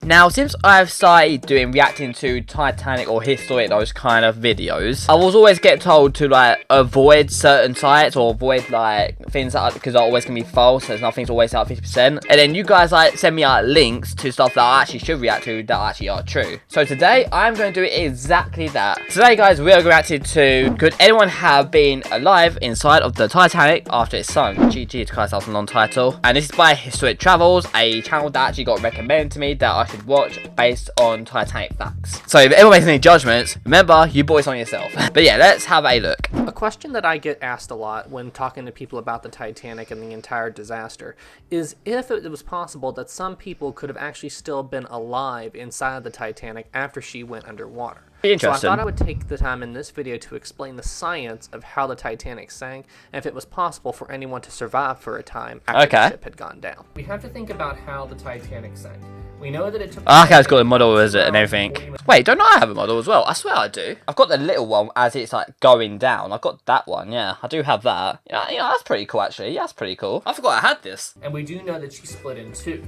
Now, since I've started reacting to Titanic or history, those kind of videos, I was always get told to like avoid certain sites or avoid like things that because are always gonna be false. There's nothing's always out 50%. And then you guys like send me like links to stuff that I actually should react to that actually are true. So today I'm going to do exactly that. Today, guys, we are reacting to could anyone have been alive inside of the Titanic after it sunk? GG, Christ, that's a long title. And this is by Historic Travels, a channel that actually got recommended to me that I should watch based on Titanic facts. So if anyone makes any judgments, remember, you boys on yourself. But yeah, let's have a look. A question that I get asked a lot when talking to people about the Titanic and the entire disaster is if it was possible that some people could have actually still been alive inside the Titanic after she went underwater. So I thought I would take the time in this video to explain the science of how the Titanic sank and if it was possible for anyone to survive for a time after the ship had gone down. We have to think about how the Titanic sank. We know that it took... Okay, it's got a model, is it, and everything. Wait, don't I have a model as well? I swear I do. I've got the little one as it's like going down. I've got that one, yeah. I do have that. Yeah, that's pretty cool actually. Yeah, that's pretty cool. I forgot I had this. And we do know that she split in two.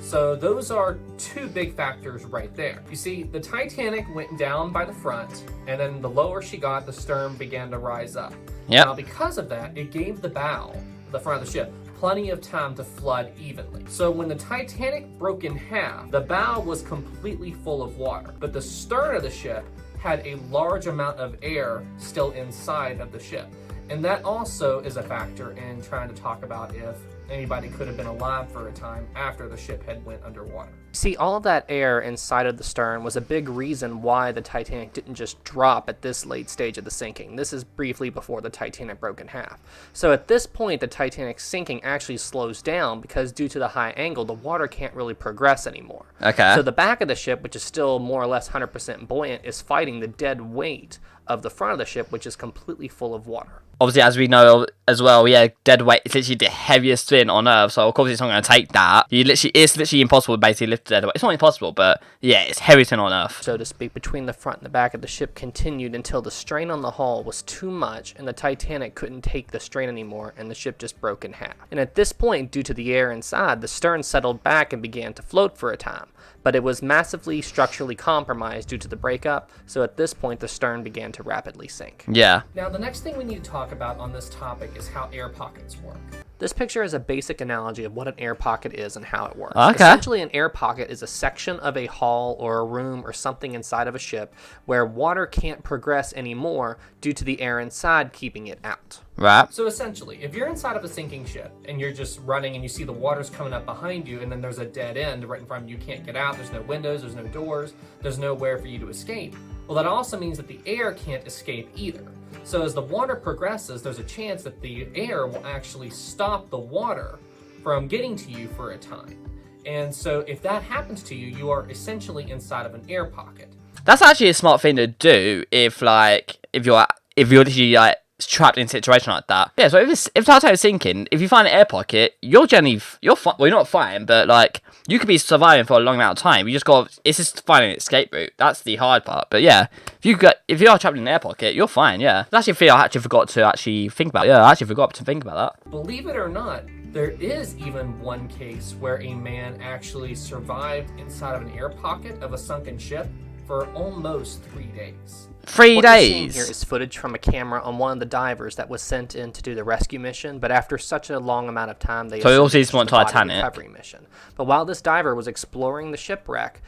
So those are two big factors right there. You see, the Titanic went down by the front, and then the lower she got, the stern began to rise up. Yep. Now, because of that, it gave the bow, the front of the ship, plenty of time to flood evenly. So when the Titanic broke in half, the bow was completely full of water, but the stern of the ship had a large amount of air still inside of the ship. And that also is a factor in trying to talk about if anybody could have been alive for a time after the ship had went underwater. See, all of that air inside of the stern was a big reason why the Titanic didn't just drop at this late stage of the sinking. This is briefly before the Titanic broke in half. So at this point, the Titanic sinking actually slows down because due to the high angle, the water can't really progress anymore. Okay. So the back of the ship, which is still more or less 100% buoyant, is fighting the dead weight of the front of the ship, which is completely full of water. Obviously, as we know as well, yeah, dead weight is literally the heaviest thing on Earth, so of course it's not going to take that. It's literally impossible to basically lift the dead weight. It's not impossible, but yeah, it's heaviest thing on Earth. So to speak, between the front and the back of the ship continued until the strain on the hull was too much and the Titanic couldn't take the strain anymore and the ship just broke in half. And at this point, due to the air inside, the stern settled back and began to float for a time. But it was massively structurally compromised due to the breakup, so at this point the stern began to rapidly sink. Yeah. Now the next thing we need to talk about on this topic is how air pockets work. This picture is a basic analogy of what an air pocket is and how it works. Okay. Essentially, an air pocket is a section of a hull or a room or something inside of a ship where water can't progress anymore due to the air inside keeping it out. Right. So essentially, if you're inside of a sinking ship and you're just running and you see the water's coming up behind you and then there's a dead end right in front of you, you can't get out, there's no windows, there's no doors, there's nowhere for you to escape. Well, that also means that the air can't escape either. So as the water progresses, there's a chance that the air will actually stop the water from getting to you for a time. And so if that happens to you, you are essentially inside of an air pocket. That's actually a smart thing to do if you're literally like trapped in a situation like that. Yeah, so if Titanic's sinking, if you find an air pocket, you're fine. Well, you're not fine, but like you could be surviving for a long amount of time. You just it's just finding an escape route. That's the hard part. But yeah, if you are trapped in an air pocket, you're fine. Yeah, that's actually a thing I actually forgot to think about. Yeah, I actually forgot to think about that. Believe it or not, there is even one case where a man actually survived inside of an air pocket of a sunken ship for almost 3 days. 3 What you're seeing days. here is footage from a camera on one of the divers that was sent in to do the rescue mission, but after such a long amount of time, they So also switched just want to the body Titanic. recovery mission. But while this diver was exploring the shipwreck,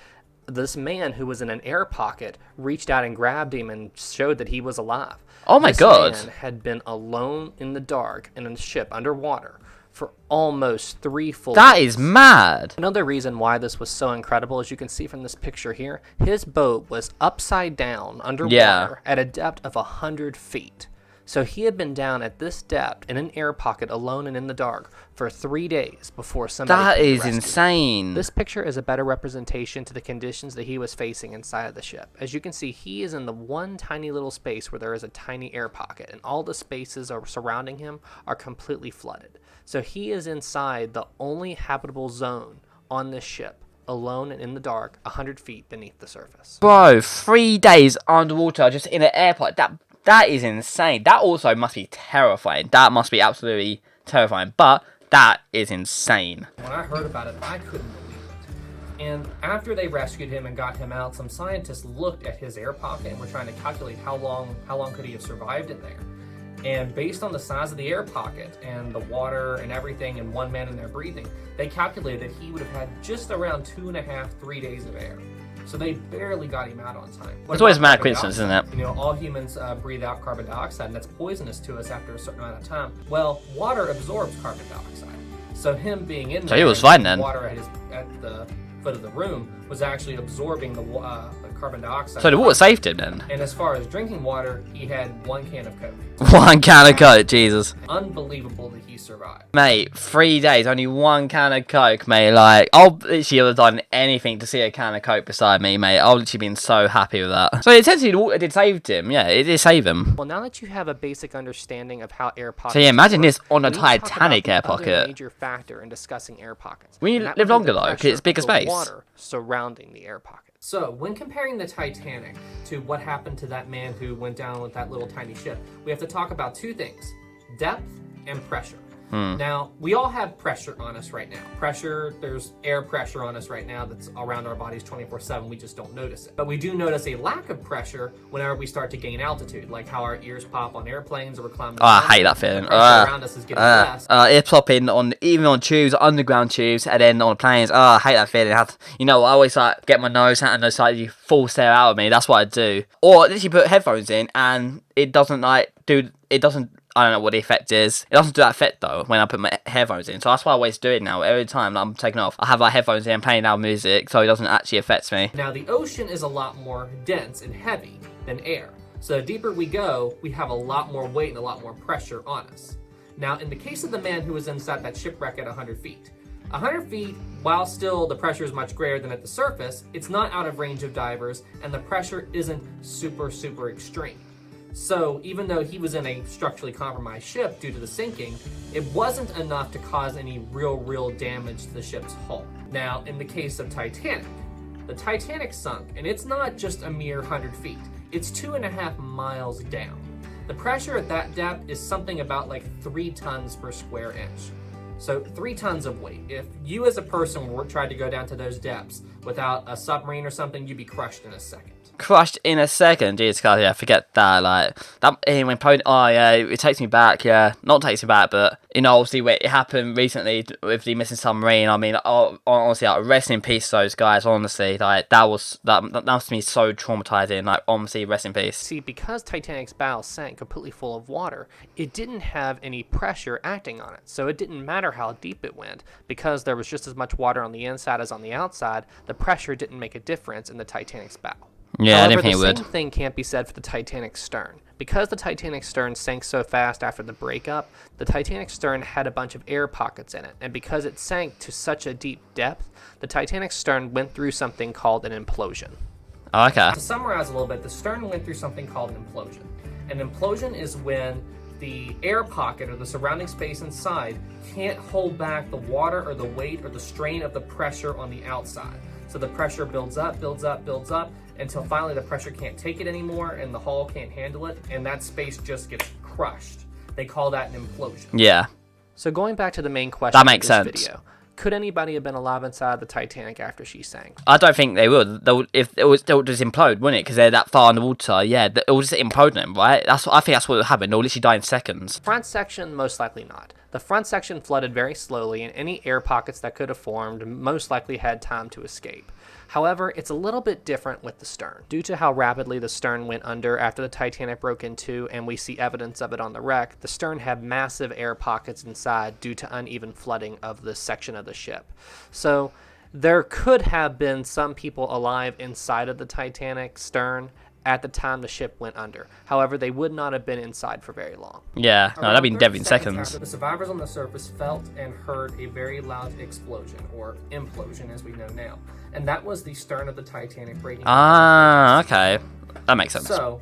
this man who was in an air pocket reached out and grabbed him and showed that he was alive. Oh my God. This man had been alone in the dark in a ship underwater for almost 3 full days. That is mad. Another reason why this was so incredible, as you can see from this picture here, his boat was upside down underwater at a depth of 100 feet. So he had been down at this depth in an air pocket alone and in the dark for 3 days before somebody That came to is rescue him. insane. This picture is a better representation to the conditions that he was facing inside of the ship. As you can see, he is in the one tiny little space where there is a tiny air pocket, and all the spaces surrounding him are completely flooded. So he is inside the only habitable zone on this ship, alone and in the dark, 100 feet beneath the surface. Bro, 3 days underwater just in an airport. That is insane. That also must be terrifying. That must be absolutely terrifying. But that is insane. When I heard about it, I couldn't believe it. And after they rescued him and got him out, some scientists looked at his air pocket and were trying to calculate how long could he have survived in there. And based on the size of the air pocket and the water and everything and one man in there breathing, they calculated that he would have had just around 2.5, 3 days of air. So they barely got him out on time. It's always a mad coincidence, isn't it? You know, all humans breathe out carbon dioxide, and that's poisonous to us after a certain amount of time. Well, water absorbs carbon dioxide. So him being in there, so he was fine then. Water at the foot of the room was actually absorbing the carbon dioxide. So the water saved him then? And as far as drinking water, he had 1 can of Coke. 1 can of Coke, Jesus. Unbelievable that he survived. Mate, 3 days, only 1 can of Coke, mate. Like, I'll literally have done anything to see a can of Coke beside me, mate. I've literally been so happy with that. So essentially, the water did save him. Yeah, it did save him. Well, now that you have a basic understanding of how air pockets So yeah, imagine work, this on a we need to talk Titanic about air the other pocket. major factor in discussing air pockets. We And that live would be longer the though, 'cause pressure it's bigger of the space. water surrounding the air pocket. So, when comparing the Titanic to what happened to that man who went down with that little tiny ship, we have to talk about 2 things: depth and pressure. Now, we all have pressure on us right now. There's air pressure on us right now that's around our bodies 24/7. We just don't notice it. But we do notice a lack of pressure whenever we start to gain altitude, like how our ears pop on airplanes or we're climbing. Oh, I hate that feeling. The pressure around us is getting less. Ear plopping even on tubes, underground tubes, and then on planes. Oh, I hate that feeling. I always like get my nose out and those like you full stare out of me. That's what I do. Or literally put headphones in and it doesn't like do. It doesn't. I don't know what the effect is. It doesn't do that effect though when I put my headphones in. So that's why I always do it now. Every time that I'm taking off, I have like headphones in and playing loud music, so it doesn't actually affect me. Now the ocean is a lot more dense and heavy than air. So the deeper we go, we have a lot more weight and a lot more pressure on us. Now in the case of the man who was inside that shipwreck at 100 feet, 100 feet, while still the pressure is much greater than at the surface, it's not out of range of divers and the pressure isn't super, super extreme. So even though he was in a structurally compromised ship due to the sinking, it wasn't enough to cause any real damage to the ship's hull. Now, in the case of Titanic, the Titanic sunk, and it's not just a mere 100 feet. It's 2.5 miles down. The pressure at that depth is something about like 3 tons per square inch. So 3 tons of weight. If you as a person tried to go down to those depths without a submarine or something, you'd be crushed in a second. Crushed in a second, Jesus Christ, yeah, forget that, like, that, when Pony, oh yeah, it takes me back, yeah, not takes me back, but, obviously, it happened recently with the missing submarine, honestly, like, rest in peace, those guys, honestly, like, that must be so traumatizing, like, honestly, rest in peace. See, because Titanic's bow sank completely full of water, it didn't have any pressure acting on it, so it didn't matter how deep it went, because there was just as much water on the inside as on the outside, the pressure didn't make a difference in the Titanic's bow. Yeah, However, I didn't think it would. The same thing can't be said for the Titanic's stern. Because the Titanic's stern sank so fast after the breakup, the Titanic's stern had a bunch of air pockets in it, and because it sank to such a deep depth, the Titanic's stern went through something called an implosion. Oh, okay. To summarize a little bit, the stern went through something called an implosion. An implosion is when the air pocket or the surrounding space inside can't hold back the water or the weight or the strain of the pressure on the outside. So the pressure builds up, until finally the pressure can't take it anymore and the hull can't handle it, and that space just gets crushed. They call that an implosion. Yeah. So going back to the main question That makes of this sense. video, could anybody have been alive inside the Titanic after she sank? I don't think they would. They'll just implode, wouldn't it? Because they're that far in the water. Yeah, it'll just implode them, right? I think that's what will happen. They'll literally die in seconds. Front section, most likely not. The front section flooded very slowly, and any air pockets that could have formed most likely had time to escape. However, it's a little bit different with the stern. Due to how rapidly the stern went under after the Titanic broke in two, and we see evidence of it on the wreck, the stern had massive air pockets inside due to uneven flooding of this section of the ship. So there could have been some people alive inside of the Titanic stern at the time the ship went under. However, they would not have been inside for very long. Yeah, no, that'd be Around dead 30 in seconds seconds. after the survivors on the surface felt and heard a very loud explosion, or implosion as we know now. And that was the stern of the Titanic breaking. Ah, okay. That makes sense. So,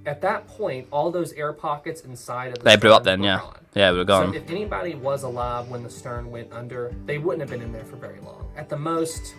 at that point, all those air pockets inside of the They blew up stern then, were yeah. gone. Yeah, we're gone. So if anybody was alive when the stern went under, they wouldn't have been in there for very long. At the most,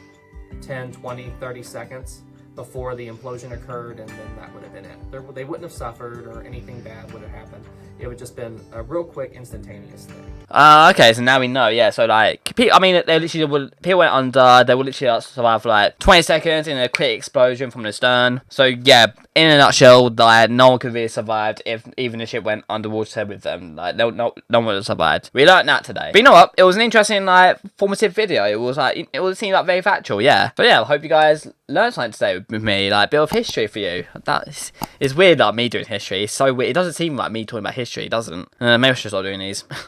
10, 20, 30 seconds before the implosion occurred, and then that would have been it. They wouldn't have suffered or anything bad would have happened. It would just been a real quick, instantaneous thing. Okay, so now we know, yeah. So, like, I mean, they literally people went under, they would literally survive for like 20 seconds in a quick explosion from the stern. So, yeah, in a nutshell, like, no one could really have survived if even the ship went underwater with them. Like, no one would have survived. We learned that today. But you know what? It was an interesting, like, formative video. It was, like, it seemed like very factual, yeah. So, yeah, I hope you guys learned something today with me, like, a bit of history for you. That is weird, like, me doing history. It's so weird. It doesn't seem like me talking about history, it doesn't. Maybe I should start doing these.